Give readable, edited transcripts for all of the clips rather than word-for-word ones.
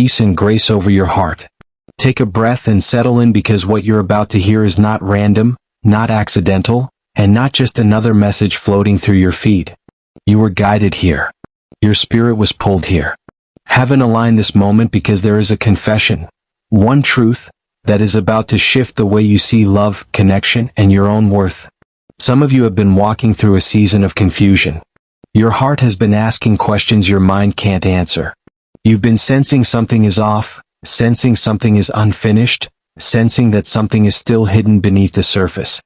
peace and grace over your heart. Take a breath and settle in, because what you're about to hear is not random, not accidental, and not just another message floating through your feed. You were guided here. Your spirit was pulled here. Heaven aligned this moment, because there is a confession, one truth, that is about to shift the way you see love, connection, and your own worth. Some of you have been walking through a season of confusion. Your heart has been asking questions your mind can't answer. You've been sensing something is off, sensing something is unfinished, sensing that something is still hidden beneath the surface.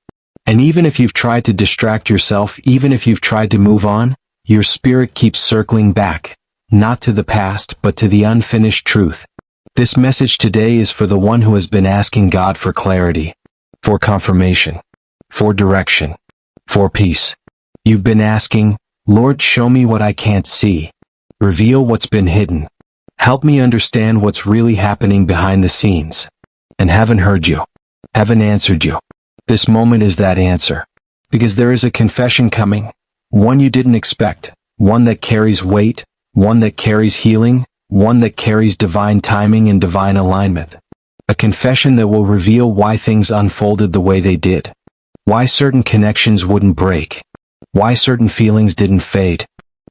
And even if you've tried to distract yourself, even if you've tried to move on, your spirit keeps circling back, not to the past, but to the unfinished truth. This message today is for the one who has been asking God for clarity, for confirmation, for direction, for peace. You've been asking, Lord, show me what I can't see. Reveal what's been hidden. Help me understand what's really happening behind the scenes. And haven't heard you. Haven't answered you. This moment is that answer. Because there is a confession coming. One you didn't expect. One that carries weight. One that carries healing. One that carries divine timing and divine alignment. A confession that will reveal why things unfolded the way they did. Why certain connections wouldn't break. Why certain feelings didn't fade.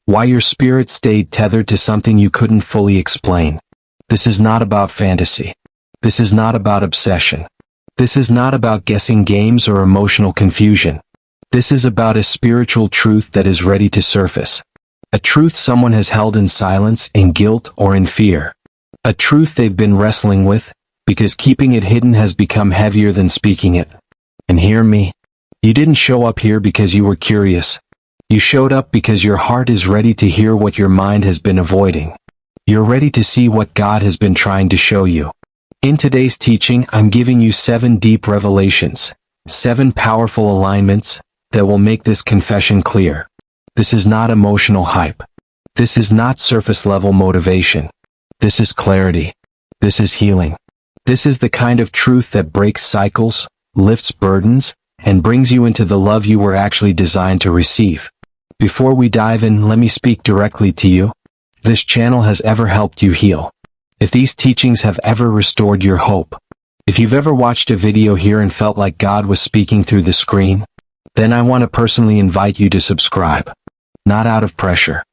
Why your spirit stayed tethered to something you couldn't fully explain. This is not about fantasy. This is not about obsession. This is not about guessing games or emotional confusion. This is about a spiritual truth that is ready to surface. A truth someone has held in silence, in guilt, or in fear. A truth they've been wrestling with, because keeping it hidden has become heavier than speaking it. And hear me. You didn't show up here because you were curious. You showed up because your heart is ready to hear what your mind has been avoiding. You're ready to see what God has been trying to show you. In today's teaching, I'm giving you 7 deep revelations, 7 powerful alignments that will make this confession clear. This is not emotional hype. This is not surface-level motivation. This is clarity. This is healing. This is the kind of truth that breaks cycles, lifts burdens, and brings you into the love you were actually designed to receive. Before we dive in, let me speak directly to you. If this channel has ever helped you heal, if these teachings have ever restored your hope, if you've ever watched a video here and felt like God was speaking through the screen, then I want to personally invite you to subscribe. Not out of pressure,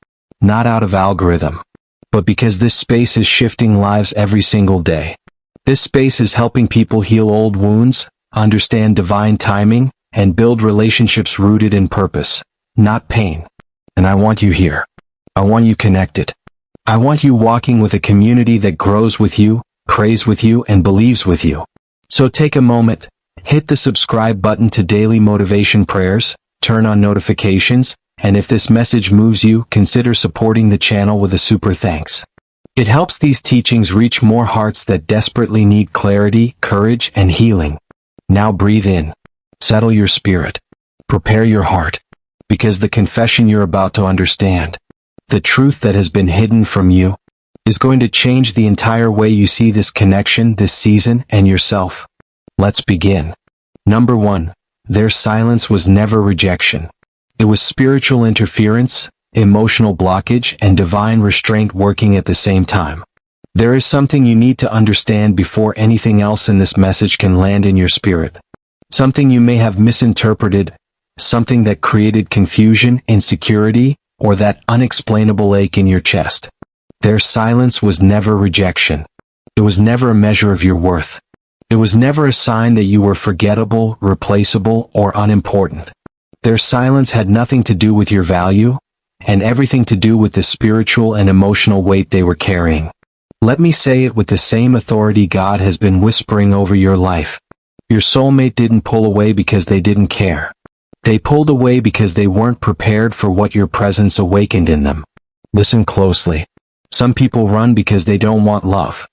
not out of algorithm, but because this space is shifting lives every single day. This space is helping people heal old wounds, understand divine timing, and build relationships rooted in purpose, not pain. And I want you here. I want you connected. I want you walking with a community that grows with you, prays with you, and believes with you. So take a moment, hit the subscribe button to Daily Motivation Prayers, turn on notifications, and if this message moves you, consider supporting the channel with a super thanks. It helps these teachings reach more hearts that desperately need clarity, courage, and healing. Now breathe in. Settle your spirit. Prepare your heart. Because the confession you're about to understand, the truth that has been hidden from you, is going to change the entire way you see this connection, this season, and yourself. Let's begin. Number 1. Their silence was never rejection. It was spiritual interference, emotional blockage, and divine restraint working at the same time. There is something you need to understand before anything else in this message can land in your spirit. Something you may have misinterpreted, something that created confusion, insecurity, or that unexplainable ache in your chest. Their silence was never rejection. It was never a measure of your worth. It was never a sign that you were forgettable, replaceable, or unimportant. Their silence had nothing to do with your value, and everything to do with the spiritual and emotional weight they were carrying. Let me say it with the same authority God has been whispering over your life. Your soulmate didn't pull away because they didn't care. They pulled away because they weren't prepared for what your presence awakened in them. Listen closely. Some people run because they don't want love.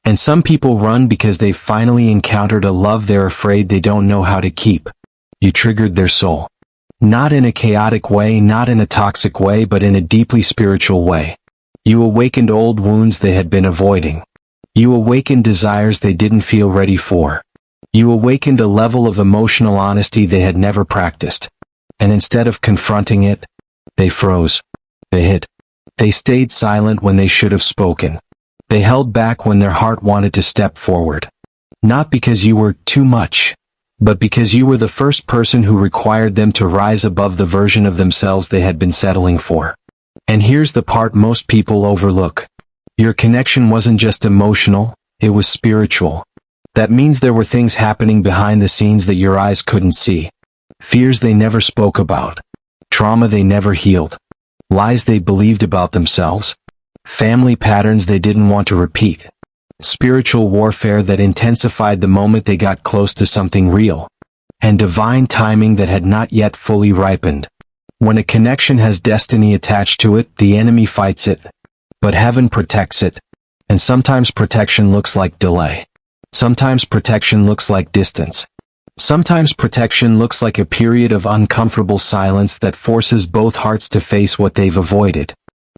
And some people run because they've finally encountered a love they're afraid they don't know how to keep. You triggered their soul. Not in a chaotic way, not in a toxic way, but in a deeply spiritual way. You awakened old wounds they had been avoiding. You awakened desires they didn't feel ready for. You awakened a level of emotional honesty they had never practiced. And instead of confronting it, they froze. They hid. They stayed silent when they should have spoken. They held back when their heart wanted to step forward. Not because you were too much, but because you were the first person who required them to rise above the version of themselves they had been settling for. And here's the part most people overlook. Your connection wasn't just emotional, it was spiritual. That means there were things happening behind the scenes that your eyes couldn't see. Fears they never spoke about. Trauma they never healed. Lies they believed about themselves. Family patterns they didn't want to repeat. Spiritual warfare that intensified the moment they got close to something real. And divine timing that had not yet fully ripened. When a connection has destiny attached to it, the enemy fights it. But heaven protects it. And sometimes protection looks like delay. Sometimes protection looks like distance. Sometimes protection looks like a period of uncomfortable silence that forces both hearts to face what they've avoided.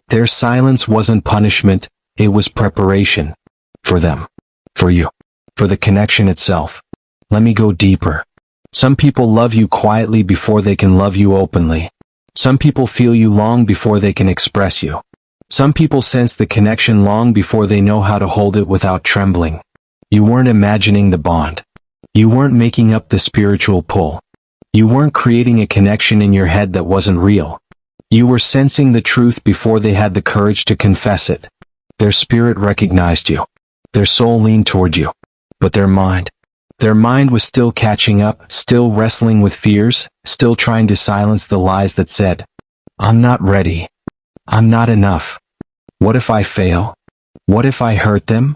Their silence wasn't punishment, it was preparation. For them. For you. For the connection itself. Let me go deeper. Some people love you quietly before they can love you openly. Some people feel you long before they can express you. Some people sense the connection long before they know how to hold it without trembling. You weren't imagining the bond. You weren't making up the spiritual pull. You weren't creating a connection in your head that wasn't real. You were sensing the truth before they had the courage to confess it. Their spirit recognized you. Their soul leaned toward you. But their mind was still catching up, still wrestling with fears, still trying to silence the lies that said, "I'm not ready. I'm not enough. What if I fail? What if I hurt them?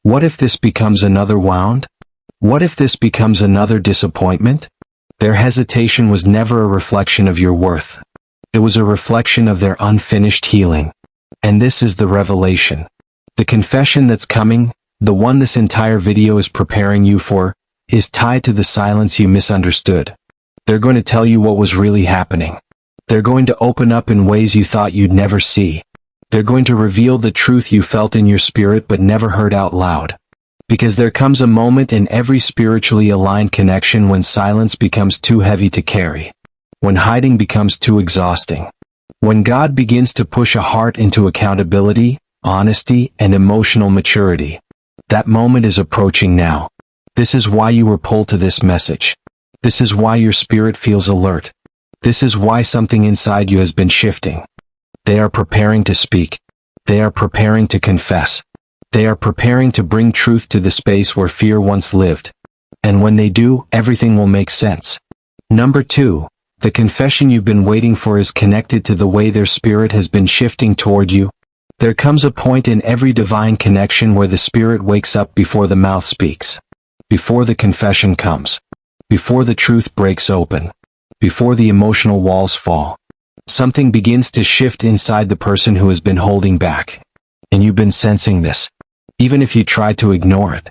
What if this becomes another wound? What if this becomes another disappointment?" Their hesitation was never a reflection of your worth. It was a reflection of their unfinished healing. And this is the revelation. The confession that's coming, the one this entire video is preparing you for, is tied to the silence you misunderstood. They're going to tell you what was really happening. They're going to open up in ways you thought you'd never see. They're going to reveal the truth you felt in your spirit but never heard out loud. Because there comes a moment in every spiritually aligned connection when silence becomes too heavy to carry. When hiding becomes too exhausting. When God begins to push a heart into accountability, honesty, and emotional maturity. That moment is approaching now. This is why you were pulled to this message. This is why your spirit feels alert. This is why something inside you has been shifting. They are preparing to speak. They are preparing to confess. They are preparing to bring truth to the space where fear once lived. And when they do, everything will make sense. Number 2, the confession you've been waiting for is connected to the way their spirit has been shifting toward you. There comes a point in every divine connection where the spirit wakes up before the mouth speaks. Before the confession comes. Before the truth breaks open. Before the emotional walls fall. Something begins to shift inside the person who has been holding back. And you've been sensing this. Even if you tried to ignore it.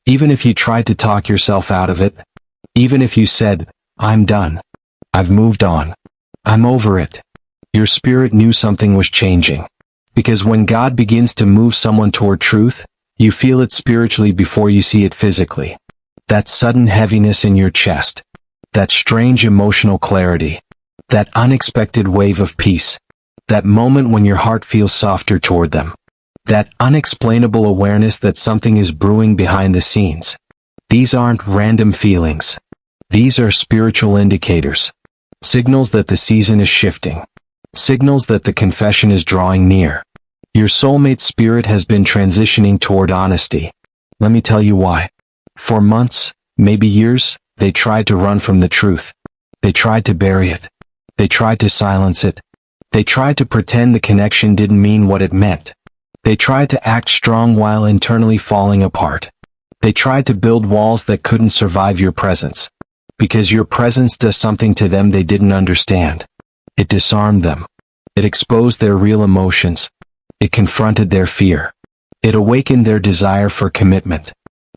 Even if you tried to talk yourself out of it. Even if you said, "I'm done. I've moved on. I'm over it." Your spirit knew something was changing. Because when God begins to move someone toward truth, you feel it spiritually before you see it physically. That sudden heaviness in your chest. That strange emotional clarity. That unexpected wave of peace. That moment when your heart feels softer toward them. That unexplainable awareness that something is brewing behind the scenes. These aren't random feelings. These are spiritual indicators. Signals that the season is shifting. Signals that the confession is drawing near. Your soulmate spirit has been transitioning toward honesty. Let me tell you why. For months, maybe years, they tried to run from the truth. They tried to bury it. They tried to silence it. They tried to pretend the connection didn't mean what it meant. They tried to act strong while internally falling apart. They tried to build walls that couldn't survive your presence. Because your presence does something to them they didn't understand. It disarmed them. It exposed their real emotions. It confronted their fear. It awakened their desire for commitment.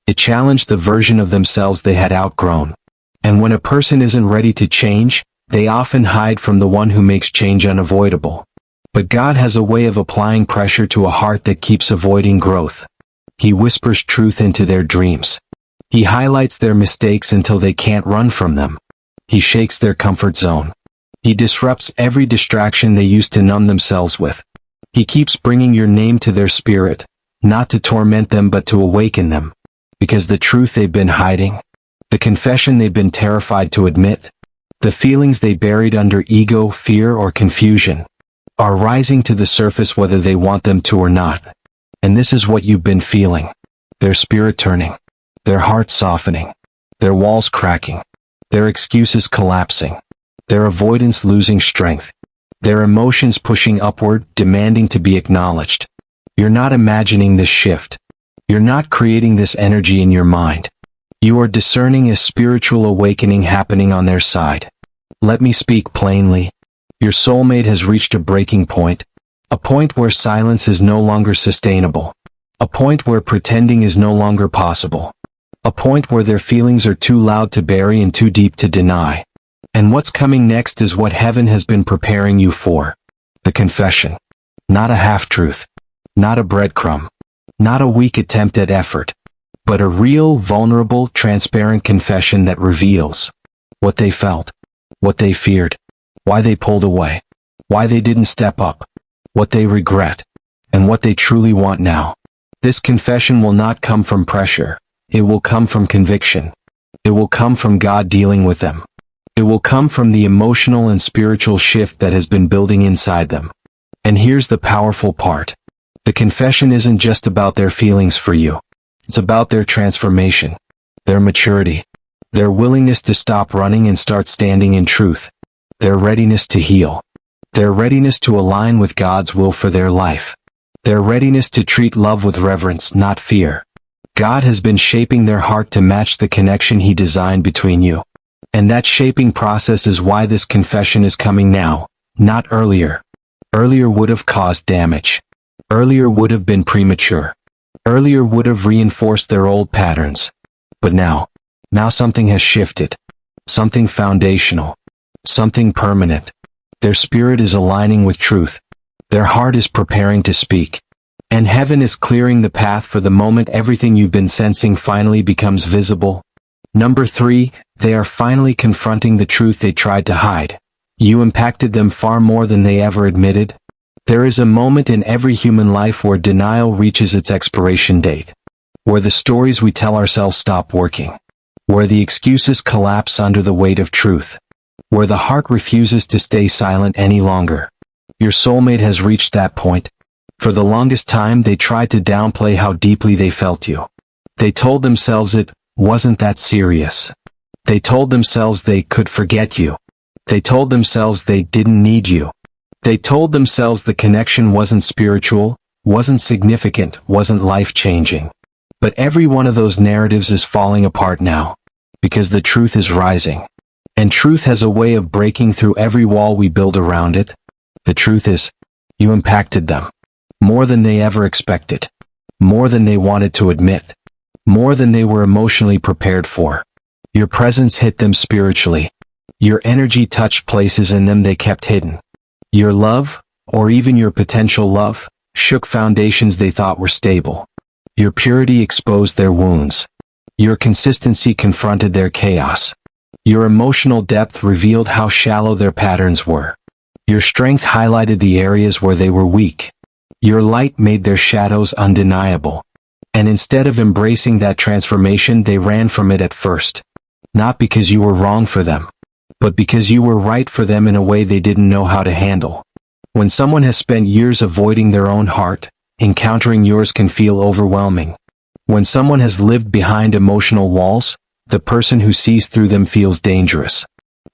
It challenged the version of themselves they had outgrown. And when a person isn't ready to change, they often hide from the one who makes change unavoidable. But God has a way of applying pressure to a heart that keeps avoiding growth. He whispers truth into their dreams. He highlights their mistakes until they can't run from them. He shakes their comfort zone. He disrupts every distraction they used to numb themselves with. He keeps bringing your name to their spirit, not to torment them but to awaken them. Because the truth they've been hiding, the confession they've been terrified to admit, the feelings they buried under ego, fear, or confusion, are rising to the surface whether they want them to or not. And this is what you've been feeling. Their spirit turning, their heart softening, their walls cracking, their excuses collapsing, their avoidance losing strength, their emotions pushing upward, demanding to be acknowledged. You're not imagining this shift. You're not creating this energy in your mind. You are discerning a spiritual awakening happening on their side. Let me speak plainly. Your soulmate has reached a breaking point, a point where silence is no longer sustainable, a point where pretending is no longer possible, a point where their feelings are too loud to bury and too deep to deny. And what's coming next is what heaven has been preparing you for. The confession. Not a half-truth. Not a breadcrumb. Not a weak attempt at effort. But a real, vulnerable, transparent confession that reveals what they felt, what they feared, why they pulled away, why they didn't step up, what they regret, and what they truly want now. This confession will not come from pressure. It will come from conviction. It will come from God dealing with them. It will come from the emotional and spiritual shift that has been building inside them. And here's the powerful part. The confession isn't just about their feelings for you. It's about their transformation, their maturity, their willingness to stop running and start standing in truth, their readiness to heal, their readiness to align with God's will for their life, their readiness to treat love with reverence, not fear. God has been shaping their heart to match the connection He designed between you. And that shaping process is why this confession is coming now, not earlier. Earlier would have caused damage. Earlier would have been premature. Earlier would have reinforced their old patterns. But now something has shifted. Something foundational. Something permanent. Their spirit is aligning with truth. Their heart is preparing to speak. And heaven is clearing the path for the moment everything you've been sensing finally becomes visible. Number 3, they are finally confronting the truth they tried to hide. You impacted them far more than they ever admitted. There is a moment in every human life where denial reaches its expiration date, where the stories we tell ourselves stop working, where the excuses collapse under the weight of truth, where the heart refuses to stay silent any longer. Your soulmate has reached that point. For the longest time they tried to downplay how deeply they felt you. They told themselves it wasn't that serious. They told themselves they could forget you. They told themselves they didn't need you. They told themselves the connection wasn't spiritual, wasn't significant, wasn't life-changing. But every one of those narratives is falling apart now, because the truth is rising. And truth has a way of breaking through every wall we build around it. The truth is, you impacted them. More than they ever expected. More than they wanted to admit. More than they were emotionally prepared for. Your presence hit them spiritually. Your energy touched places in them they kept hidden. Your love, or even your potential love, shook foundations they thought were stable. Your purity exposed their wounds. Your consistency confronted their chaos. Your emotional depth revealed how shallow their patterns were. Your strength highlighted the areas where they were weak. Your light made their shadows undeniable. And instead of embracing that transformation, they ran from it at first. Not because you were wrong for them, but because you were right for them in a way they didn't know how to handle. When someone has spent years avoiding their own heart, encountering yours can feel overwhelming. When someone has lived behind emotional walls, the person who sees through them feels dangerous.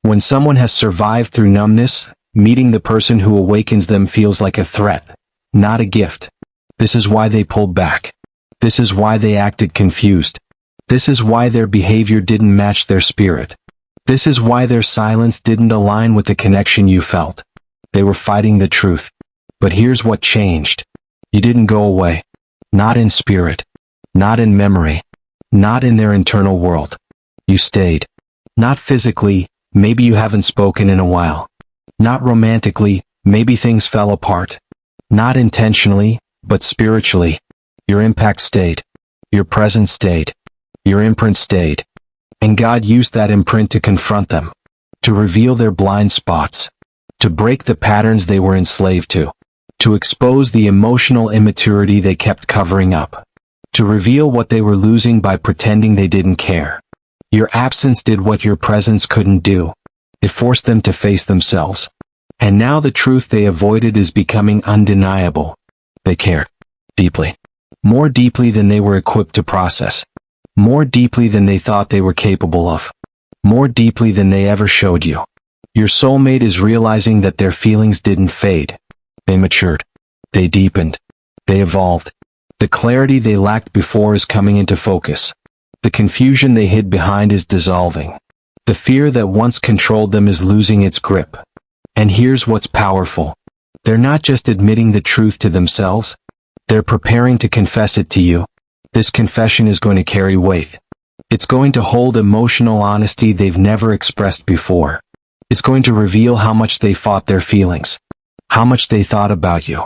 When someone has survived through numbness, meeting the person who awakens them feels like a threat, not a gift. This is why they pulled back. This is why they acted confused. This is why their behavior didn't match their spirit. This is why their silence didn't align with the connection you felt. They were fighting the truth. But here's what changed. You didn't go away. Not in spirit. Not in memory. Not in their internal world. You stayed. Not physically, maybe you haven't spoken in a while. Not romantically, maybe things fell apart. Not intentionally, but spiritually. Your impact stayed. Your presence stayed. Your imprint stayed. And God used that imprint to confront them, to reveal their blind spots, to break the patterns they were enslaved to. to expose the emotional immaturity they kept covering up, to reveal what they were losing by pretending they didn't care. Your absence did what your presence couldn't do. It forced them to face themselves. And now the truth they avoided is becoming undeniable. They cared. Deeply. More deeply than they were equipped to process. More deeply than they thought they were capable of. More deeply than they ever showed you. Your soulmate is realizing that their feelings didn't fade. They matured. They deepened. They evolved. The clarity they lacked before is coming into focus. The confusion they hid behind is dissolving. The fear that once controlled them is losing its grip. And here's what's powerful. They're not just admitting the truth to themselves. They're preparing to confess it to you. This confession is going to carry weight. It's going to hold emotional honesty they've never expressed before. It's going to reveal how much they fought their feelings. How much they thought about you.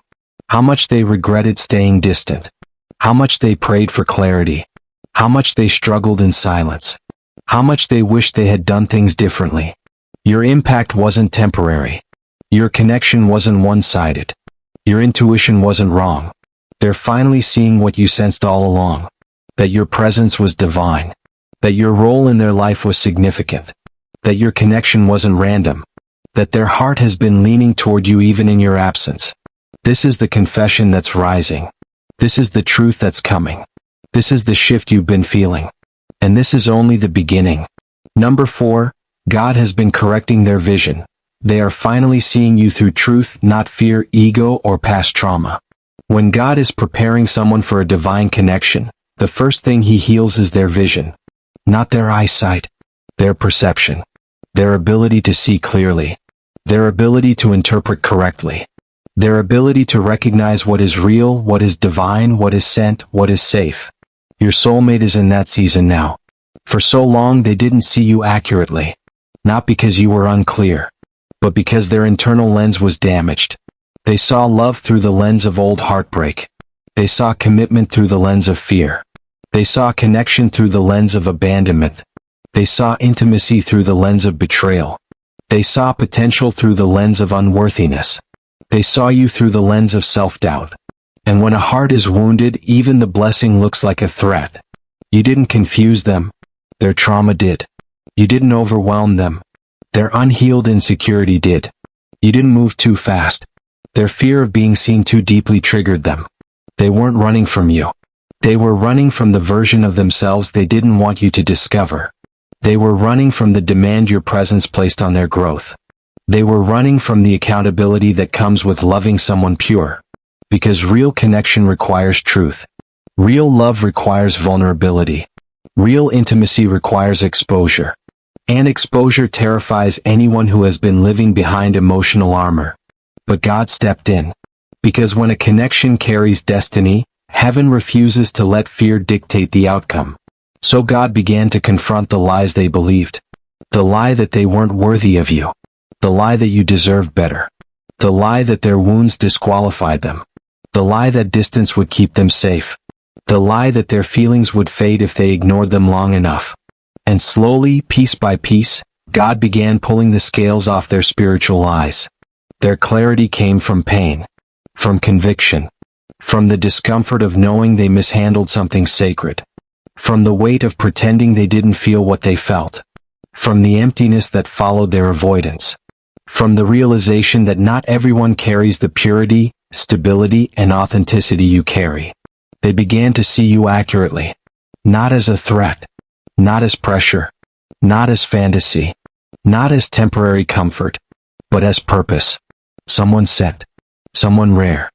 How much they regretted staying distant. How much they prayed for clarity. How much they struggled in silence. How much they wished they had done things differently. Your impact wasn't temporary. Your connection wasn't one-sided. Your intuition wasn't wrong. They're finally seeing what you sensed all along. That your presence was divine. That your role in their life was significant. That your connection wasn't random. That their heart has been leaning toward you even in your absence. This is the confession that's rising. This is the truth that's coming. This is the shift you've been feeling. And this is only the beginning. Number 4, God has been correcting their vision. They are finally seeing you through truth, not fear, ego, or past trauma. When God is preparing someone for a divine connection, the first thing He heals is their vision. Not their eyesight, their perception, their ability to see clearly, their ability to interpret correctly, their ability to recognize what is real, what is divine, what is sent, what is safe. Your soulmate is in that season now. For so long they didn't see you accurately. Not because you were unclear, but because their internal lens was damaged. They saw love through the lens of old heartbreak. They saw commitment through the lens of fear. They saw connection through the lens of abandonment. They saw intimacy through the lens of betrayal. They saw potential through the lens of unworthiness. They saw you through the lens of self-doubt. And when a heart is wounded, even the blessing looks like a threat. You didn't confuse them. Their trauma did. You didn't overwhelm them. Their unhealed insecurity did. You didn't move too fast. Their fear of being seen too deeply triggered them. They weren't running from you. They were running from the version of themselves they didn't want you to discover. They were running from the demand your presence placed on their growth. They were running from the accountability that comes with loving someone pure. Because real connection requires truth. Real love requires vulnerability. Real intimacy requires exposure. And exposure terrifies anyone who has been living behind emotional armor. But God stepped in. Because when a connection carries destiny, heaven refuses to let fear dictate the outcome. So God began to confront the lies they believed. The lie that they weren't worthy of you. The lie that you deserved better. The lie that their wounds disqualified them. The lie that distance would keep them safe. The lie that their feelings would fade if they ignored them long enough. And slowly, piece by piece, God began pulling the scales off their spiritual eyes. Their clarity came from pain, from conviction, from the discomfort of knowing they mishandled something sacred, from the weight of pretending they didn't feel what they felt, from the emptiness that followed their avoidance, from the realization that not everyone carries the purity, stability, and authenticity you carry. They began to see you accurately, not as a threat, not as pressure, not as fantasy, not as temporary comfort, but as purpose. Someone sent, someone rare,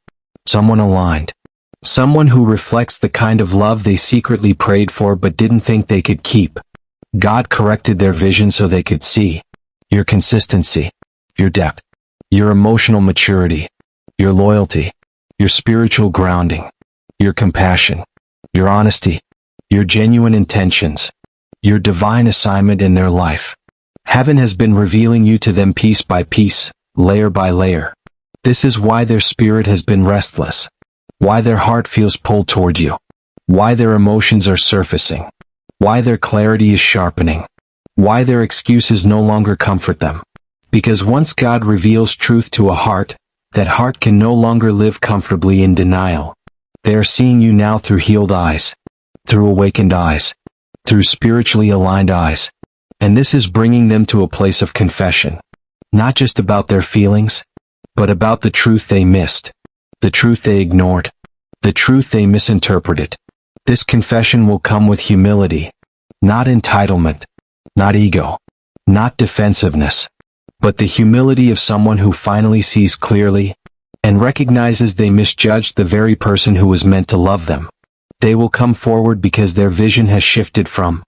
someone aligned, someone who reflects the kind of love they secretly prayed for but didn't think they could keep. God corrected their vision so they could see your consistency, your depth, your emotional maturity, your loyalty, your spiritual grounding, your compassion, your honesty, your genuine intentions, your divine assignment in their life. Heaven has been revealing you to them piece by piece, layer by layer. This is why their spirit has been restless, why their heart feels pulled toward you, why their emotions are surfacing, why their clarity is sharpening, why their excuses no longer comfort them. Because once God reveals truth to a heart, That heart can no longer live comfortably in denial. They are seeing you now through healed eyes, through awakened eyes, through spiritually aligned eyes. And this is bringing them to a place of confession. Not just about their feelings, but about the truth they missed, the truth they ignored, the truth they misinterpreted. This confession will come with humility, not entitlement, not ego, not defensiveness, but the humility of someone who finally sees clearly and recognizes they misjudged the very person who was meant to love them. They will come forward because their vision has shifted from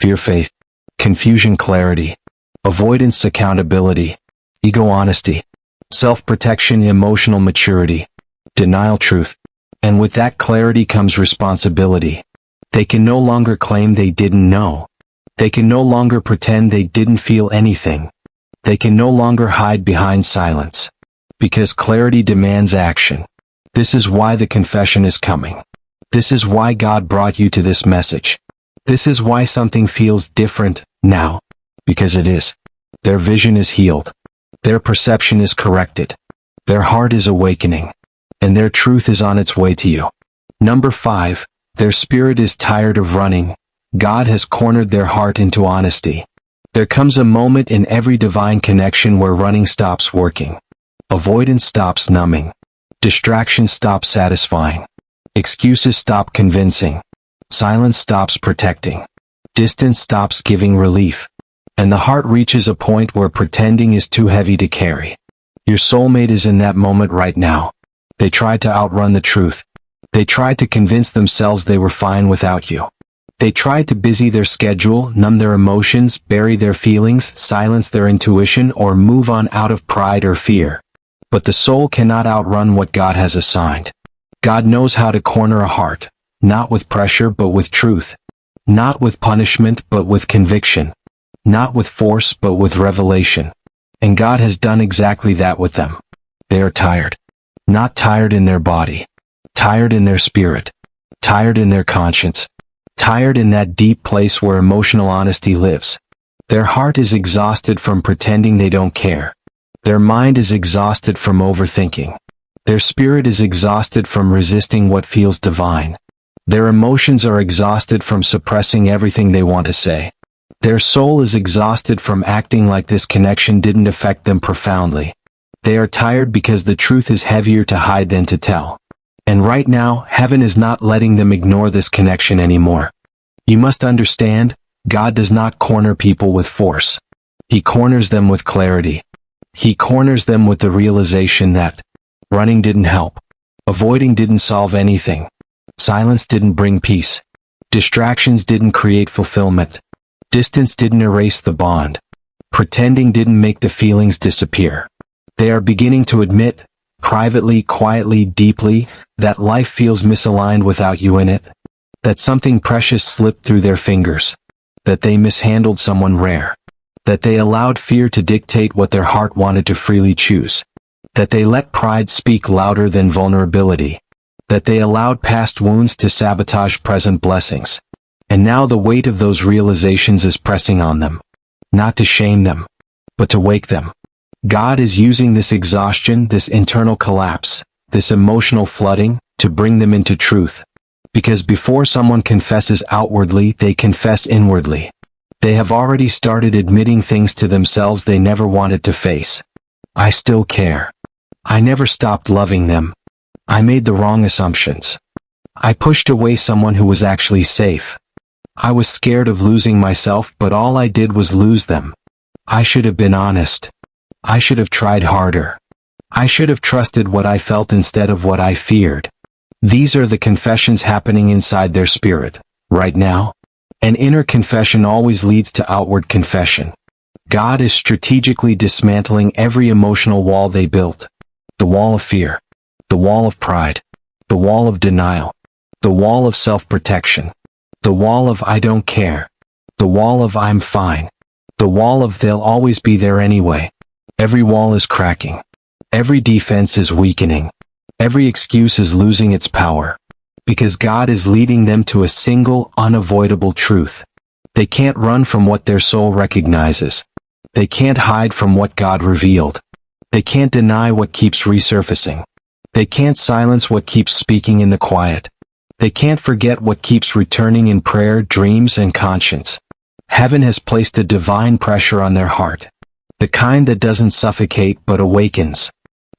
fear faith, confusion clarity, avoidance accountability, ego honesty, self-protection emotional maturity, denial truth. And with that clarity comes responsibility. They can no longer claim they didn't know. They can no longer pretend they didn't feel anything. They can no longer hide behind silence. Because clarity demands action. This is why the confession is coming. This is why God brought you to this message. This is why something feels different now. Because it is. Their vision is healed. Their perception is corrected. Their heart is awakening. And their truth is on its way to you. Number 5, their spirit is tired of running. God has cornered their heart into honesty. There comes a moment in every divine connection where running stops working. Avoidance stops numbing. Distraction stops satisfying. Excuses stop convincing. Silence stops protecting. Distance stops giving relief. And the heart reaches a point where pretending is too heavy to carry. Your soulmate is in that moment right now. They tried to outrun the truth. They tried to convince themselves they were fine without you. They tried to busy their schedule, numb their emotions, bury their feelings, silence their intuition, or move on out of pride or fear. But the soul cannot outrun what God has assigned. God knows how to corner a heart, not with pressure but with truth. Not with punishment but with conviction. Not with force but with revelation. And God has done exactly that with them. They are tired. Not tired in their body. Tired in their spirit. Tired in their conscience. Tired in that deep place where emotional honesty lives. Their heart is exhausted from pretending they don't care. Their mind is exhausted from overthinking. Their spirit is exhausted from resisting what feels divine. Their emotions are exhausted from suppressing everything they want to say. Their soul is exhausted from acting like this connection didn't affect them profoundly. They are tired because the truth is heavier to hide than to tell. And right now, heaven is not letting them ignore this connection anymore. You must understand, God does not corner people with force. He corners them with clarity. He corners them with the realization that running didn't help. Avoiding didn't solve anything. Silence didn't bring peace. Distractions didn't create fulfillment. Distance didn't erase the bond. Pretending didn't make the feelings disappear. They are beginning to admit, privately, quietly, deeply, that life feels misaligned without you in it. That something precious slipped through their fingers. That they mishandled someone rare. That they allowed fear to dictate what their heart wanted to freely choose. That they let pride speak louder than vulnerability. That they allowed past wounds to sabotage present blessings. And now the weight of those realizations is pressing on them. Not to shame them, but to wake them. God is using this exhaustion, this internal collapse, this emotional flooding, to bring them into truth. Because before someone confesses outwardly, they confess inwardly. They have already started admitting things to themselves they never wanted to face. I still care. I never stopped loving them. I made the wrong assumptions. I pushed away someone who was actually safe. I was scared of losing myself, but all I did was lose them. I should have been honest. I should have tried harder. I should have trusted what I felt instead of what I feared. These are the confessions happening inside their spirit, right now. An inner confession always leads to outward confession. God is strategically dismantling every emotional wall they built. The wall of fear. The wall of pride. The wall of denial. The wall of self-protection. The wall of I don't care. The wall of I'm fine. The wall of they'll always be there anyway. Every wall is cracking. Every defense is weakening. Every excuse is losing its power. Because God is leading them to a single, unavoidable truth. They can't run from what their soul recognizes. They can't hide from what God revealed. They can't deny what keeps resurfacing. They can't silence what keeps speaking in the quiet. They can't forget what keeps returning in prayer, dreams, and conscience. Heaven has placed a divine pressure on their heart. The kind that doesn't suffocate but awakens.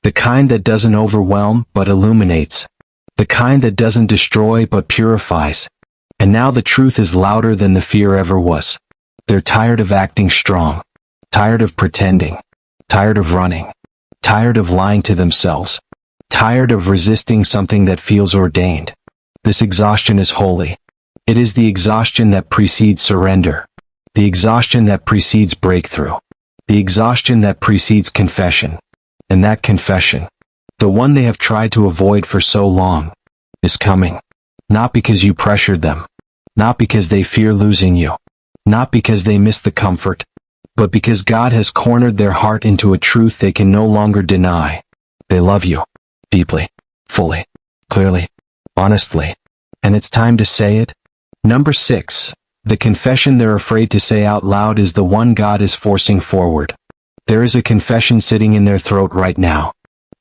The kind that doesn't overwhelm but illuminates. The kind that doesn't destroy but purifies. And now the truth is louder than the fear ever was. They're tired of acting strong. Tired of pretending. Tired of running. Tired of lying to themselves. Tired of resisting something that feels ordained. This exhaustion is holy. It is the exhaustion that precedes surrender. The exhaustion that precedes breakthrough. The exhaustion that precedes confession. And that confession, the one they have tried to avoid for so long, is coming. Not because you pressured them. Not because they fear losing you. Not because they miss the comfort. But because God has cornered their heart into a truth they can no longer deny. They love you. Deeply. Fully. Clearly. Honestly. And it's time to say it. Number 6. The confession they're afraid to say out loud is the one God is forcing forward. There is a confession sitting in their throat right now.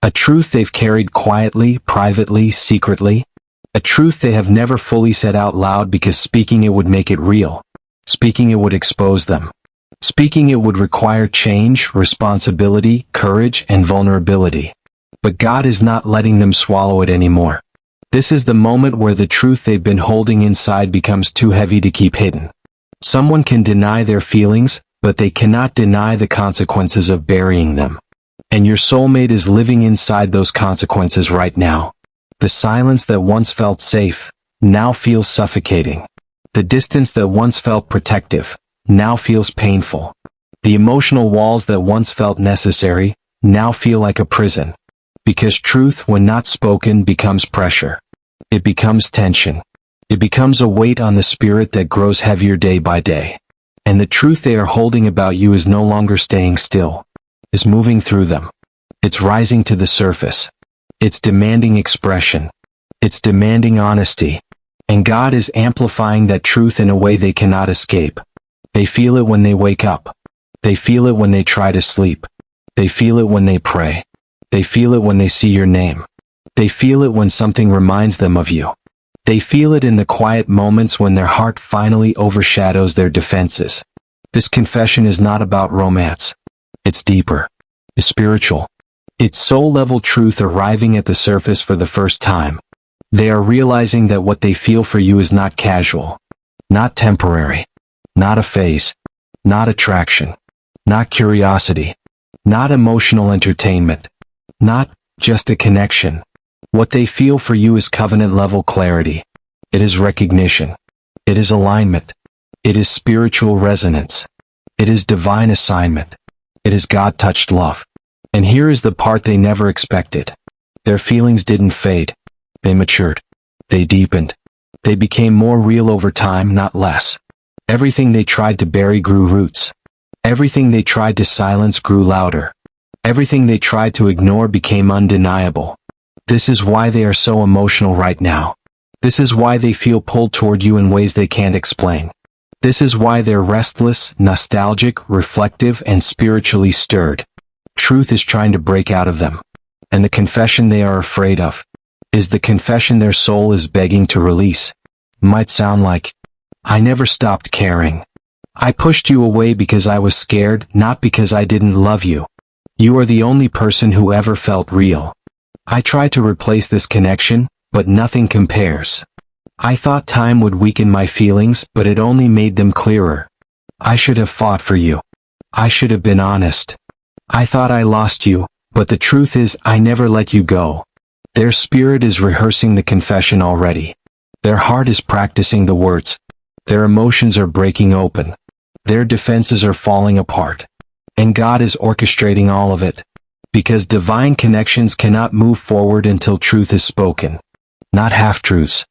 A truth they've carried quietly, privately, secretly. A truth they have never fully said out loud because speaking it would make it real. Speaking it would expose them. Speaking it would require change, responsibility, courage, and vulnerability. But God is not letting them swallow it anymore. This is the moment where the truth they've been holding inside becomes too heavy to keep hidden. Someone can deny their feelings, but they cannot deny the consequences of burying them. And your soulmate is living inside those consequences right now. The silence that once felt safe, now feels suffocating. The distance that once felt protective, now feels painful. The emotional walls that once felt necessary, now feel like a prison. Because truth, when not spoken, becomes pressure. It becomes tension. It becomes a weight on the spirit that grows heavier day by day. And the truth they are holding about you is no longer staying still. It's moving through them. It's rising to the surface. It's demanding expression. It's demanding honesty. And God is amplifying that truth in a way they cannot escape. They feel it when they wake up. They feel it when they try to sleep. They feel it when they pray. They feel it when they see your name. They feel it when something reminds them of you. They feel it in the quiet moments when their heart finally overshadows their defenses. This confession is not about romance. It's deeper. It's spiritual. It's soul-level truth arriving at the surface for the first time. They are realizing that what they feel for you is not casual, not temporary, not a phase, not attraction, not curiosity, not emotional entertainment, not just a connection. What they feel for you is covenant-level clarity. It is recognition. It is alignment. It is spiritual resonance. It is divine assignment. It is God-touched love. And here is the part they never expected. Their feelings didn't fade. They matured. They deepened. They became more real over time, not less. Everything they tried to bury grew roots. Everything they tried to silence grew louder. Everything they tried to ignore became undeniable. This is why they are so emotional right now. This is why they feel pulled toward you in ways they can't explain. This is why they're restless, nostalgic, reflective, and spiritually stirred. Truth is trying to break out of them. And the confession they are afraid of is the confession their soul is begging to release. Might sound like, I never stopped caring. I pushed you away because I was scared, not because I didn't love you. You are the only person who ever felt real. I tried to replace this connection, but nothing compares. I thought time would weaken my feelings, but it only made them clearer. I should have fought for you. I should have been honest. I thought I lost you, but the truth is I never let you go. Their spirit is rehearsing the confession already. Their heart is practicing the words. Their emotions are breaking open. Their defenses are falling apart. And God is orchestrating all of it. Because divine connections cannot move forward until truth is spoken. Not half-truths.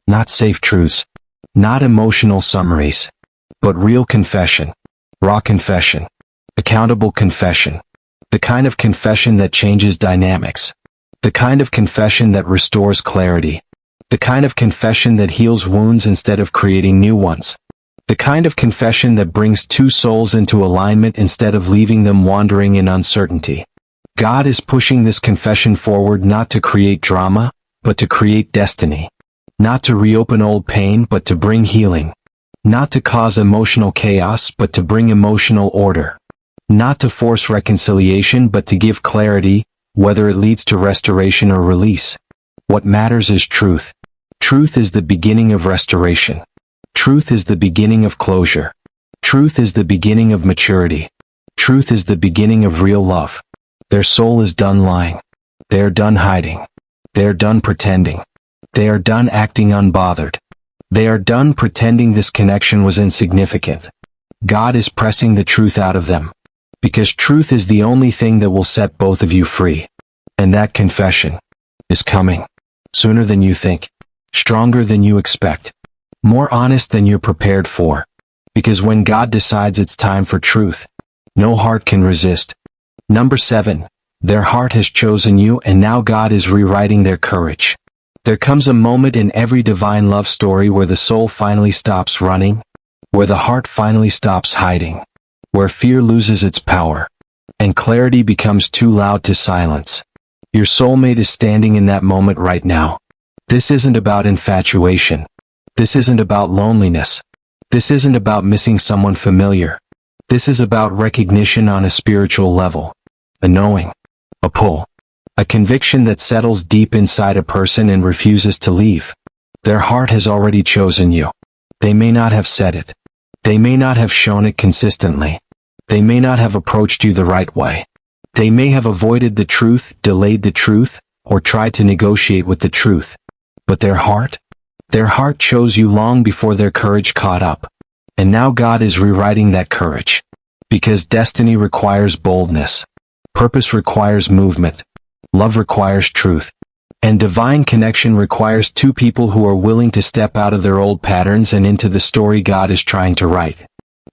Not safe truths. Not emotional summaries. But real confession. Raw confession. Accountable confession. The kind of confession that changes dynamics. The kind of confession that restores clarity. The kind of confession that heals wounds instead of creating new ones. The kind of confession that brings two souls into alignment instead of leaving them wandering in uncertainty. God is pushing this confession forward not to create drama, but to create destiny. Not to reopen old pain, but to bring healing. Not to cause emotional chaos, but to bring emotional order. Not to force reconciliation, but to give clarity, whether it leads to restoration or release. What matters is truth. Truth is the beginning of restoration. Truth is the beginning of closure. Truth is the beginning of maturity. Truth is the beginning of real love. Their soul is done lying. They are done hiding. They are done pretending. They are done acting unbothered. They are done pretending this connection was insignificant. God is pressing the truth out of them. Because truth is the only thing that will set both of you free. And that confession is coming. Sooner than you think. Stronger than you expect. More honest than you're prepared for. Because when God decides it's time for truth, no heart can resist. Number 7. Their heart has chosen you, and now God is rewriting their courage. There comes a moment in every divine love story where the soul finally stops running, where the heart finally stops hiding, where fear loses its power, and clarity becomes too loud to silence. Your soulmate is standing in that moment right now. This isn't about infatuation. This isn't about loneliness. This isn't about missing someone familiar. This is about recognition on a spiritual level. A knowing. A pull. A conviction that settles deep inside a person and refuses to leave. Their heart has already chosen you. They may not have said it. They may not have shown it consistently. They may not have approached you the right way. They may have avoided the truth, delayed the truth, or tried to negotiate with the truth. But their heart chose you long before their courage caught up. And now God is rewriting that courage. Because destiny requires boldness. Purpose requires movement. Love requires truth. And divine connection requires two people who are willing to step out of their old patterns and into the story God is trying to write.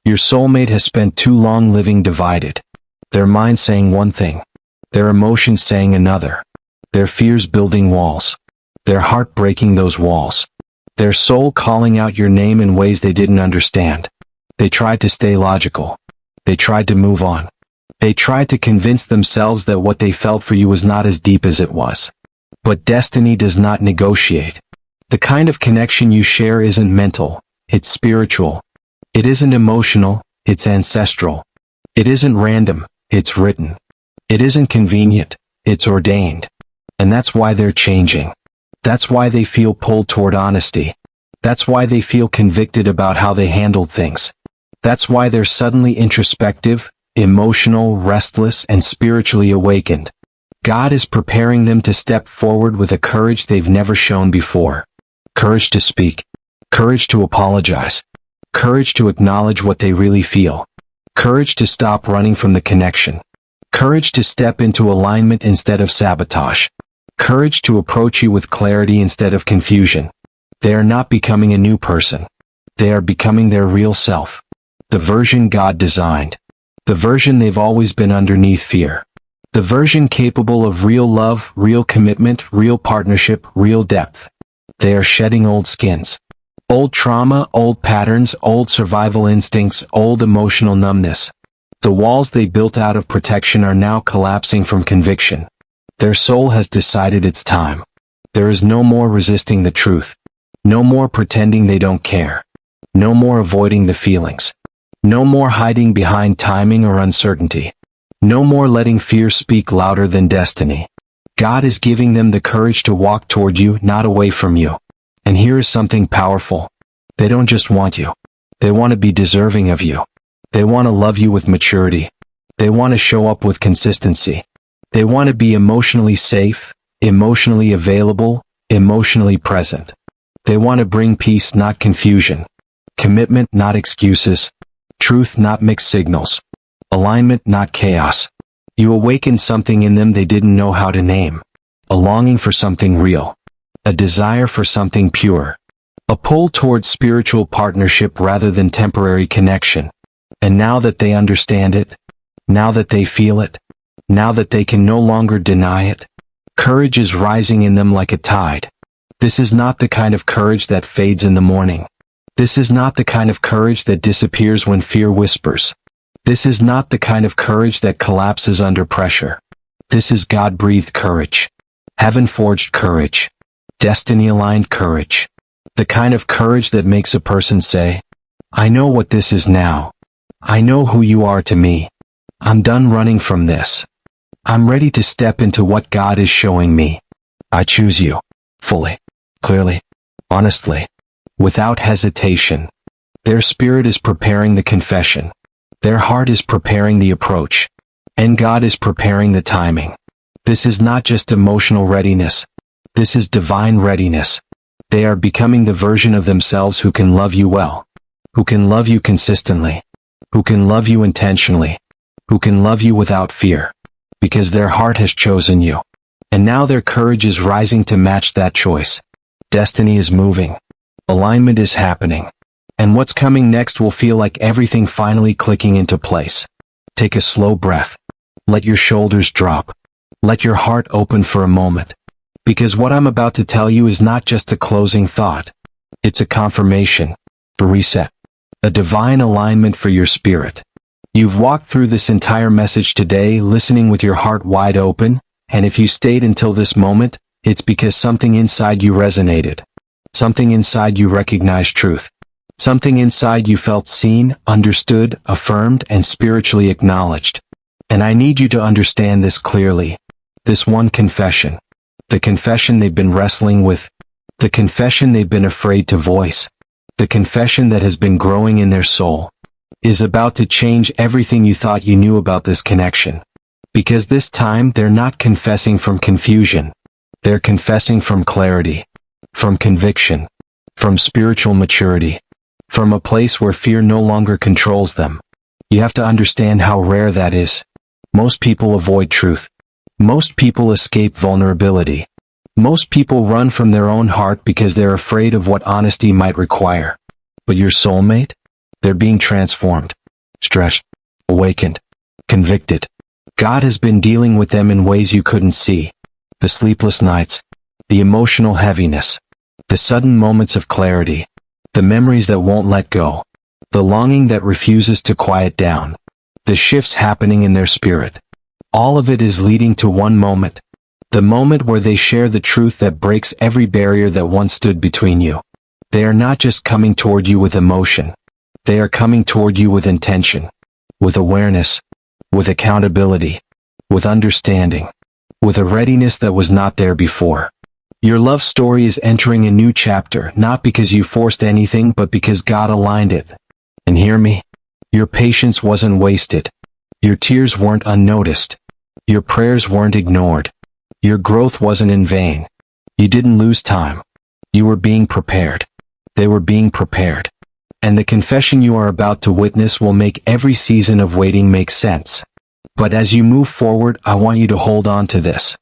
Your soulmate has spent too long living divided. Their mind saying one thing. Their emotions saying another. Their fears building walls. Their heart breaking those walls. Their soul calling out your name in ways they didn't understand. They tried to stay logical. They tried to move on. They tried to convince themselves that what they felt for you was not as deep as it was. But destiny does not negotiate. The kind of connection you share isn't mental, it's spiritual. It isn't emotional, it's ancestral. It isn't random, it's written. It isn't convenient, it's ordained. And that's why they're changing. That's why they feel pulled toward honesty. That's why they feel convicted about how they handled things. That's why they're suddenly introspective, emotional, restless, and spiritually awakened. God is preparing them to step forward with a courage they've never shown before. Courage to speak. Courage to apologize. Courage to acknowledge what they really feel. Courage to stop running from the connection. Courage to step into alignment instead of sabotage. Courage to approach you with clarity instead of confusion. They are not becoming a new person. They are becoming their real self. The version God designed. The version they've always been underneath fear. The version capable of real love, real commitment, real partnership, real depth. They are shedding old skins. Old trauma, old patterns, old survival instincts, old emotional numbness. The walls they built out of protection are now collapsing from conviction. Their soul has decided it's time. There is no more resisting the truth. No more pretending they don't care. No more avoiding the feelings. No more hiding behind timing or uncertainty. No more letting fear speak louder than destiny. God is giving them the courage to walk toward you, not away from you. And here is something powerful. They don't just want you. They want to be deserving of you. They want to love you with maturity. They want to show up with consistency. They want to be emotionally safe, emotionally available, emotionally present. They want to bring peace, not confusion. Commitment, not excuses. Truth, not mixed signals. Alignment, not chaos. You awaken something in them they didn't know how to name. A longing for something real. A desire for something pure. A pull towards spiritual partnership rather than temporary connection. And now that they understand it, now that they feel it, now that they can no longer deny it, courage is rising in them like a tide. This is not the kind of courage that fades in the morning. This is not the kind of courage that disappears when fear whispers. This is not the kind of courage that collapses under pressure. This is God-breathed courage. Heaven-forged courage. Destiny-aligned courage. The kind of courage that makes a person say, I know what this is now. I know who you are to me. I'm done running from this. I'm ready to step into what God is showing me. I choose you. Fully. Clearly. Honestly. Without hesitation. Their spirit is preparing the confession. Their heart is preparing the approach. And God is preparing the timing. This is not just emotional readiness. This is divine readiness. They are becoming the version of themselves who can love you well. Who can love you consistently. Who can love you intentionally. Who can love you without fear. Because their heart has chosen you. And now their courage is rising to match that choice. Destiny is moving. Alignment is happening. And what's coming next will feel like everything finally clicking into place. Take a slow breath. Let your shoulders drop. Let your heart open for a moment. Because what I'm about to tell you is not just a closing thought. It's a confirmation, a reset, a divine alignment for your spirit. You've walked through this entire message today listening with your heart wide open, and if you stayed until this moment, it's because something inside you resonated. Something inside you recognized truth. Something inside you felt seen, understood, affirmed, and spiritually acknowledged. And I need you to understand this clearly. This one confession. The confession they've been wrestling with. The confession they've been afraid to voice. The confession that has been growing in their soul. Is about to change everything you thought you knew about this connection. Because this time they're not confessing from confusion. They're confessing from clarity. From conviction. From spiritual maturity. From a place where fear no longer controls them. You have to understand how rare that is. Most people avoid truth. Most people escape vulnerability. Most people run from their own heart because they're afraid of what honesty might require. But your soulmate? They're being transformed. Stretched. Awakened. Convicted. God has been dealing with them in ways you couldn't see. The sleepless nights. The emotional heaviness. The sudden moments of clarity. The memories that won't let go. The longing that refuses to quiet down. The shifts happening in their spirit. All of it is leading to one moment. The moment where they share the truth that breaks every barrier that once stood between you. They are not just coming toward you with emotion. They are coming toward you with intention. With awareness. With accountability. With understanding. With a readiness that was not there before. Your love story is entering a new chapter, not because you forced anything but because God aligned it. And hear me. Your patience wasn't wasted. Your tears weren't unnoticed. Your prayers weren't ignored. Your growth wasn't in vain. You didn't lose time. You were being prepared. They were being prepared. And the confession you are about to witness will make every season of waiting make sense. But as you move forward, I want you to hold on to this.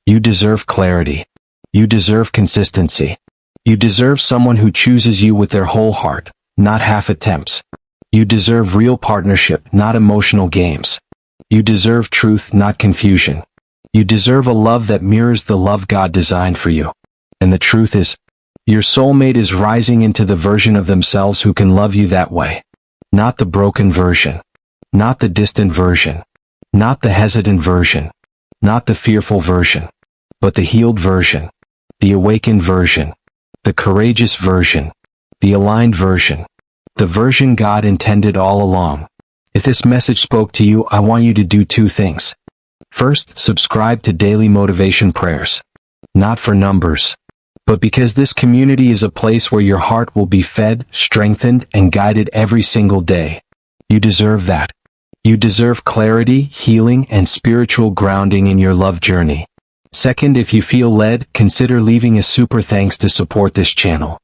You deserve clarity. You deserve consistency. You deserve someone who chooses you with their whole heart, not half attempts. You deserve real partnership, not emotional games. You deserve truth, not confusion. You deserve a love that mirrors the love God designed for you. And the truth is, your soulmate is rising into the version of themselves who can love you that way. Not the broken version. Not the distant version. Not the hesitant version. Not the fearful version. But the healed version. The awakened version. The courageous version. The aligned version. The version God intended all along. If this message spoke to you, I want you to do two things. First, subscribe to Daily Motivation Prayers. Not for numbers, but because this community is a place where your heart will be fed, strengthened, and guided every single day. You deserve that. You deserve clarity, healing, and spiritual grounding in your love journey. Second, if you feel led, consider leaving a super thanks to support this channel.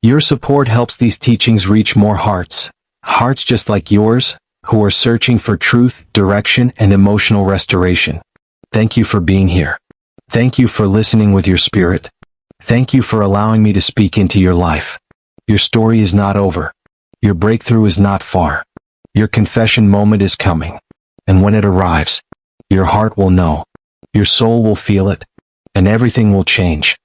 Your support helps these teachings reach more hearts. Hearts just like yours, who are searching for truth, direction, and emotional restoration. Thank you for being here. Thank you for listening with your spirit. Thank you for allowing me to speak into your life. Your story is not over. Your breakthrough is not far. Your confession moment is coming. And when it arrives, your heart will know. Your soul will feel it. And everything will change.